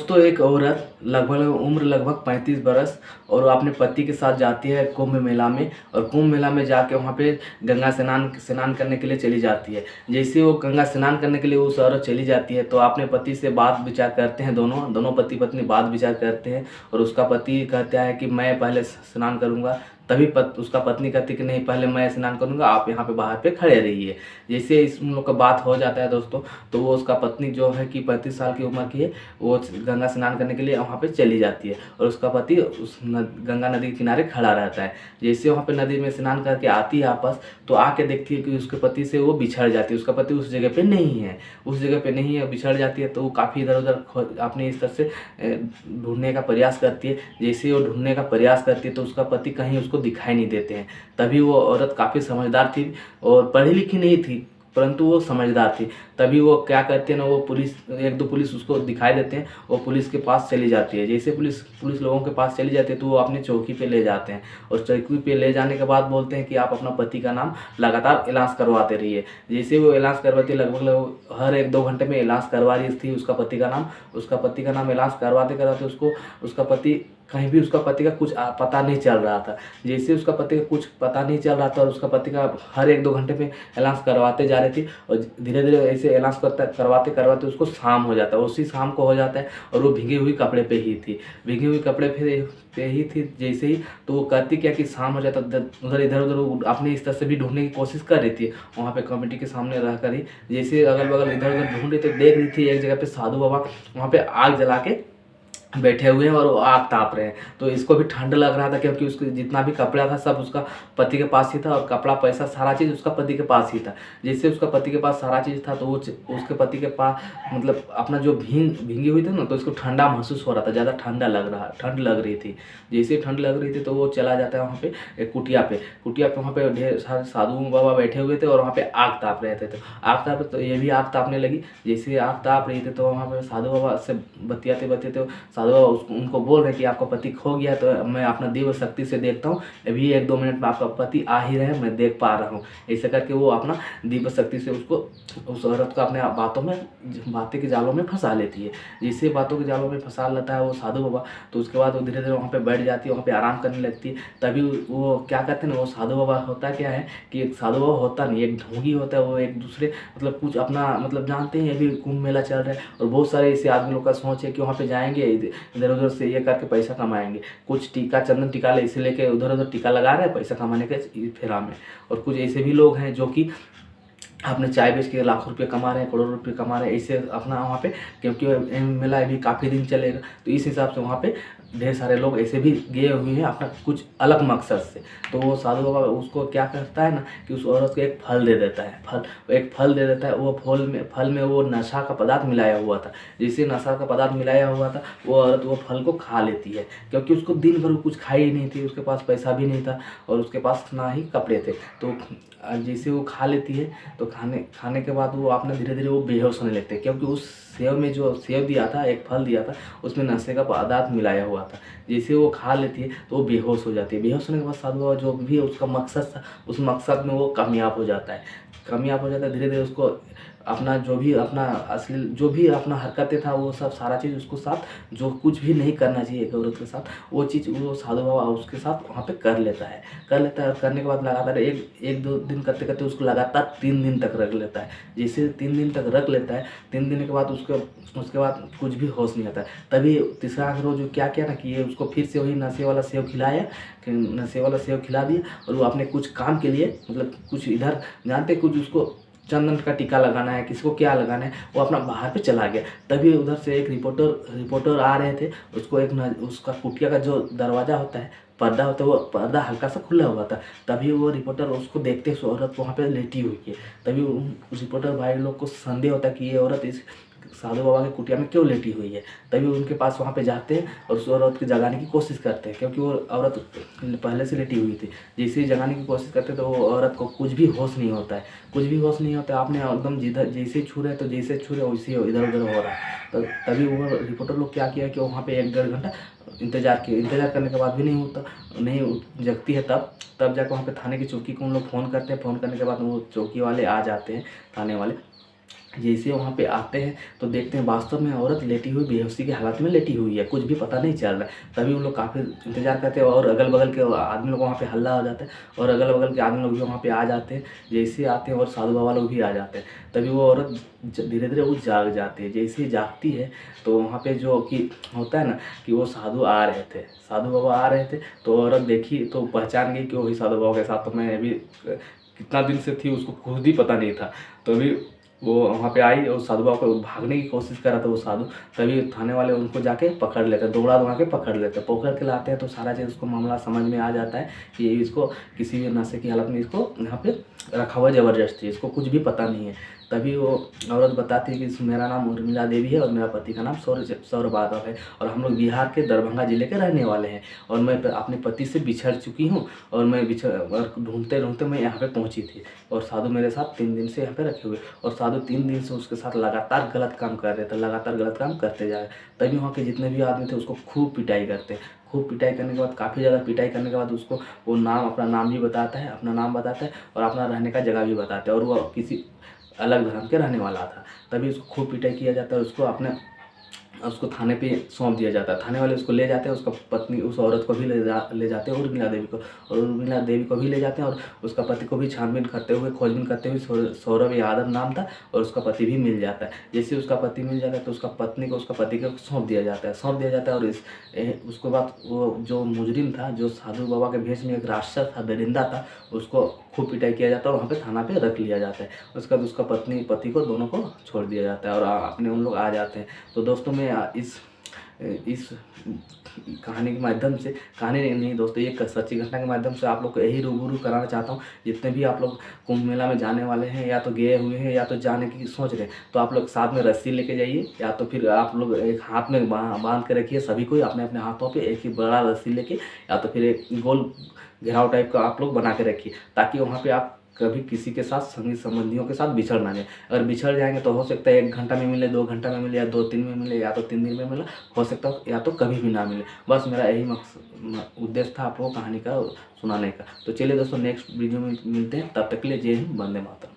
दोस्तों, एक औरत लगभग 35 बरस और अपने पति के साथ जाती है कुंभ मेला में। और कुंभ मेला में जाके वहाँ पे गंगा स्नान स्नान करने के लिए चली जाती है। जैसे वो गंगा स्नान करने के लिए उस औरत चली जाती है तो अपने पति से बात विचार करते हैं। दोनों पति पत्नी बात विचार करते हैं और उसका पति कहता है कि मैं पहले स्नान करूँगा। तभी उसका पत्नी कहती है कि नहीं, पहले मैं स्नान करूँगा, आप यहाँ पे बाहर पे खड़े रहिए। जैसे इस उन लोग का बात हो जाता है दोस्तों, तो वो उसका पत्नी जो है कि 35 साल की उम्र की है, वो गंगा स्नान करने के लिए वहाँ पे चली जाती है और उसका पति गंगा नदी के किनारे खड़ा रहता है। जैसे वहाँ पे नदी में स्नान करके आती है वापस, तो आके देखती है कि उसके पति से वो बिछड़ जाती है। उसका पति उस जगह पे नहीं है, बिछड़ जाती है। तो वो काफ़ी इधर उधर अपने स्तर से ढूंढने का प्रयास करती है। जैसे वो ढूंढने का प्रयास करती है तो उसका पति कहीं उसको दिखाई नहीं देते हैं। तभी वो औरत काफ़ी समझदार थी और पढ़ी लिखी नहीं थी, परंतु वो समझदार थी। तभी वो क्या करती है ना, वो एक दो पुलिस उसको दिखाई देते हैं। वो पुलिस के पास चली जाती है। जैसे पुलिस लोगों के पास चली जाती है तो वो अपनी चौकी पे ले जाते हैं और चौकी पे ले जाने के बाद बोलते हैं कि आप अपना पति का नाम लगातार इलाज करवाते रहिए। जैसे वो इलाज करवाती, लगभग हर 1-2 घंटे में इलाज करवा रही थी उसका पति का नाम इलाज करवाते करवाते उसका पति कहीं भी उसका पति का कुछ पता नहीं चल रहा था। जैसे उसका पति का कुछ पता नहीं चल रहा था और उसका पति का हर 1-2 घंटे में इलाज करवाते जा रही थी और धीरे धीरे ऐसे इलाज करवाते करवाते उसको शाम हो जाता है। उसी शाम को हो जाता है और वो भीगे हुए कपड़े पे ही थी। जैसे ही तो वो करती क्या कि शाम हो जाता, इधर उधर अपने इस तरह से भी ढूंढने की कोशिश कर रही थी वहाँ पे कमेटी के सामने रह कर ही। जैसे अगल बगल इधर उधर ढूंढ रही थी, देख रही थी एक जगह पे साधु बाबा वहाँ पे आग जला के बैठे हुए हैं और वो आग ताप रहे हैं। तो इसको भी ठंड लग रहा था क्योंकि उसके जितना भी कपड़ा था सब उसका पति के पास ही था और कपड़ा पैसा सारा चीज़ उसका पति के पास ही था। जैसे उसका पति के पास सारा चीज़ था तो वो उसके पति के पास मतलब अपना जो भींगी हुई थी ना, तो इसको ठंडा महसूस हो रहा था, ज़्यादा ठंड लग रही थी। जैसे ठंड लग रही थी तो वो चला जाता है वहाँ पे एक कुटिया पे वहाँ पे ढेर सारे साधु बाबा बैठे हुए थे और वहाँ पे आग ताप रहे थे। तो ये भी आग तापने लगी। जैसे आग ताप रही थी तो वहाँ पे साधु बाबा से बतियाते साधु बाबा उनको बोल रहे कि आपका पति खो गया, तो मैं अपना दिव्य शक्ति से देखता हूँ, अभी 1-2 मिनट में आपका पति आ ही रहे, मैं देख पा रहा हूँ। ऐसे करके वो अपना दिव्य शक्ति से उस औरत को अपने बातें के जालों में फंसा लेती है। जिससे बातों के जालों में फंसा लेता है वो साधु बाबा, तो उसके बाद वो धीरे धीरे वहाँ पे बैठ जाती है, वहाँ पे आराम करने लगती है। तभी वो क्या करते हैं ना, वो साधु बाबा होता क्या है कि एक साधु बाबा होता नहीं, एक ढोंगी होता है। वो एक दूसरे मतलब कुछ अपना मतलब जानते हैं अभी कुंभ मेला चल रहा है और बहुत सारे ऐसे आदमी लोग का सोच है कि वहाँ पे जाएंगे, इधर उधर से ये करके पैसा कमाएंगे। कुछ चंदन टीका इसे लेके उधर उधर टीका लगा रहे हैं पैसा कमाने के फेरा में। और कुछ ऐसे भी लोग हैं जो कि अपने चाय बेच के लाखों रुपये कमा रहे हैं, करोड़ों रुपये कमा रहे हैं ऐसे अपना वहाँ पे, क्योंकि मेला अभी काफ़ी दिन चलेगा। तो इस हिसाब से वहाँ पे ढेर सारे लोग ऐसे भी गए हुए हैं अपना कुछ अलग मकसद से। तो वो साधु बाबा उसको क्या करता है ना कि उस औरत को एक फल दे देता है। वो फल में वो नशा का पदार्थ मिलाया हुआ था। जैसे नशा का पदार्थ मिलाया हुआ था, वो औरत वो फल को खा लेती है क्योंकि उसको दिन भर कुछ खाई ही नहीं थी, उसके पास पैसा भी नहीं था और उसके पास ना ही कपड़े थे। तो जैसे वो खा लेती है तो खाने के बाद वो अपना धीरे धीरे वो बेहोश होने लगते हैं, क्योंकि उस सेव में जो सेव दिया था, एक फल दिया था, उसमें नशे का पदार्थ मिलाया हुआ था। जैसे वो खा लेती है तो वो बेहोश हो जाती है। बेहोश होने के बाद साधु बाबा जो भी उसका मकसद था, उस मकसद में वो कामयाब हो जाता है। धीरे धीरे उसको अपना जो भी अपना हरकतें था वो सब सारा चीज़ उसको साथ जो कुछ भी नहीं करना चाहिए एक औरत के साथ, वो चीज़ वो साधु बाबा उसके साथ वहाँ पे कर लेता है। करने के बाद लगातार एक दो दिन करते करते उसको लगातार 3 दिन तक रख लेता है। जैसे 3 दिन तक रख लेता है, 3 दिन के बाद उसके बाद कुछ भी होश नहीं आता है। तभी तीसरा रोज क्या किया ना कि ये उसको फिर से वही नशे वाला सेव खिला दिया और वो अपने कुछ काम के लिए मतलब कुछ इधर जानते कुछ उसको चंदन का टीका लगाना है, किसको क्या लगाना है, वो अपना बाहर पे चला गया। तभी उधर से एक रिपोर्टर आ रहे थे। उसको उसका कुटिया का जो दरवाज़ा होता है, पर्दा होता है, वो पर्दा हल्का सा खुला हुआ था। तभी वो रिपोर्टर उसको देखते उस औरत वहाँ पे लेटी हुई है। तभी उस रिपोर्टर भाई लोग को संदेह होता है कि ये औरत इस साधु बाबा की कुटिया में क्यों लेटी हुई है। तभी उनके पास वहाँ पे जाते हैं और उस औरत को जगाने की कोशिश करते हैं, क्योंकि वो औरत पहले से लेटी हुई थी। जैसे ही जगाने की कोशिश करते हैं तो वो औरत को कुछ भी होश नहीं होता है। आपने एकदम जैसे छू रहे तो जैसे छू रहे वैसे इधर उधर हो रहा है। तो तभी वो रिपोर्टर लोग क्या किया कि वहाँ पे 1-1.5 घंटा इंतजार करने के बाद भी नहीं जगती है। तब जाकर वहाँ पे थाने की चौकी को उन लोग फ़ोन करते हैं। फ़ोन करने के बाद वो चौकी वाले आ जाते हैं, थाने वाले। जैसे वहाँ पे आते हैं तो देखते हैं वास्तव में औरत लेटी हुई बेहोशी की हालत में लेटी हुई है, कुछ भी पता नहीं चल रहा है। तभी उन लोग काफ़ी इंतज़ार करते हैं और अगल-बगल के आदमी लोग वहाँ पे हल्ला हो जाता है और अगल-बगल के आदमी लोग भी वहाँ पे आ जाते हैं। जैसे ही आते हैं और साधु बाबा लोग भी आ जाते हैं, तभी वो औरत धीरे-धीरे वो जाग जाती है। जैसे ही जागती है तो वहाँ पे जो कि होता है ना कि वो साधु आ रहे थे, साधु बाबा आ रहे थे, तो औरत देखी तो पहचान गई कि वही साधु बाबा के साथ तो मैं अभी कितना दिन से थी उसको खुद ही पता नहीं था। तो अभी वो वहाँ पे आई और साधु बाबा को भागने की कोशिश कर रहा था वो साधु। तभी थाने वाले उनको जाके पकड़ लेते हैं, दौड़ा के पकड़ लेते हैं। पकड़ के लाते हैं तो सारा चीज़ उसको मामला समझ में आ जाता है कि इसको किसी भी नशे की हालत में इसको यहाँ पे रखा हुआ है ज़बरदस्ती, इसको कुछ भी पता नहीं है। तभी वो औरत बताती है कि मेरा नाम उर्मिला देवी है और मेरा पति का नाम सौरभ यादव है और हम लोग बिहार के दरभंगा ज़िले के रहने वाले हैं और मैं अपने पति से बिछड़ चुकी हूँ और मैं ढूंढते ढूंढते मैं यहाँ पे पहुँची थी और साधु मेरे साथ 3 दिन से यहाँ पे रखे हुए और साधु 3 दिन से उसके साथ लगातार गलत काम कर रहे थे, लगातार गलत काम करते जा रहे। तभी वहाँ के जितने भी आदमी थे उसको खूब पिटाई करते, खूब पिटाई करने के बाद काफ़ी ज़्यादा पिटाई करने के बाद उसको वो अपना नाम भी बताता है, अपना नाम बताता है और अपना रहने का जगह भी बताता है और वो किसी अलग धर्म के रहने वाला था। तभी उसको खूब पिटाई किया जाता है और उसको थाने पे सौंप दिया जाता है। थाने वाले उसको ले जाते हैं, उसका पत्नी उस औरत को भी ले जाते हैं उर्मिला देवी को, और उर्मिला देवी को भी ले जाते हैं और उसका पति को भी खोजबीन करते हुए सौरभ यादव नाम था और उसका पति भी मिल जाता है। जैसे उसका पति मिल जाता है तो उसका पत्नी को उसका पति को सौंप दिया जाता है और उसके बाद वो जो मुजरिम था, जो साधु बाबा के भेष में एक राक्षस था, दरिंदा था, उसको खूब पिटाई किया जाता है और वहाँ पे थाना पे रख लिया जाता है। उसके बाद उसका पति को दोनों को छोड़ दिया जाता है और अपने उन लोग आ जाते हैं। तो दोस्तों मैं इस कहानी के माध्यम से, कहानी नहीं दोस्तों, एक सच्ची घटना के माध्यम से आप लोग को यही रूबरू कराना चाहता हूँ। जितने भी आप लोग कुंभ मेला में जाने वाले हैं या तो गए हुए हैं या तो जाने की सोच रहे हैं, तो आप लोग साथ में रस्सी लेके जाइए या तो फिर आप लोग एक हाथ में बांध के रखिए, सभी कोई अपने अपने हाथों पे एक ही बड़ा रस्सी लेके या तो फिर एक गोल घेराव टाइप का आप लोग बना के रखिए, ताकि वहाँ पे आप कभी किसी के साथ संगी संबंधियों के साथ बिछड़ ना जाए। अगर बिछड़ जाएंगे तो हो सकता है 1 घंटा में मिले, 2 घंटा में मिले या 2-3 में मिले या तो 3 दिन में मिला, हो सकता है या तो कभी भी ना मिले। बस मेरा यही उद्देश्य था आप लोगों को कहानी का सुनाने का। तो चलिए दोस्तों नेक्स्ट वीडियो में मिलते हैं, तब तक के लिए जय हिंद, वंदे मातरम।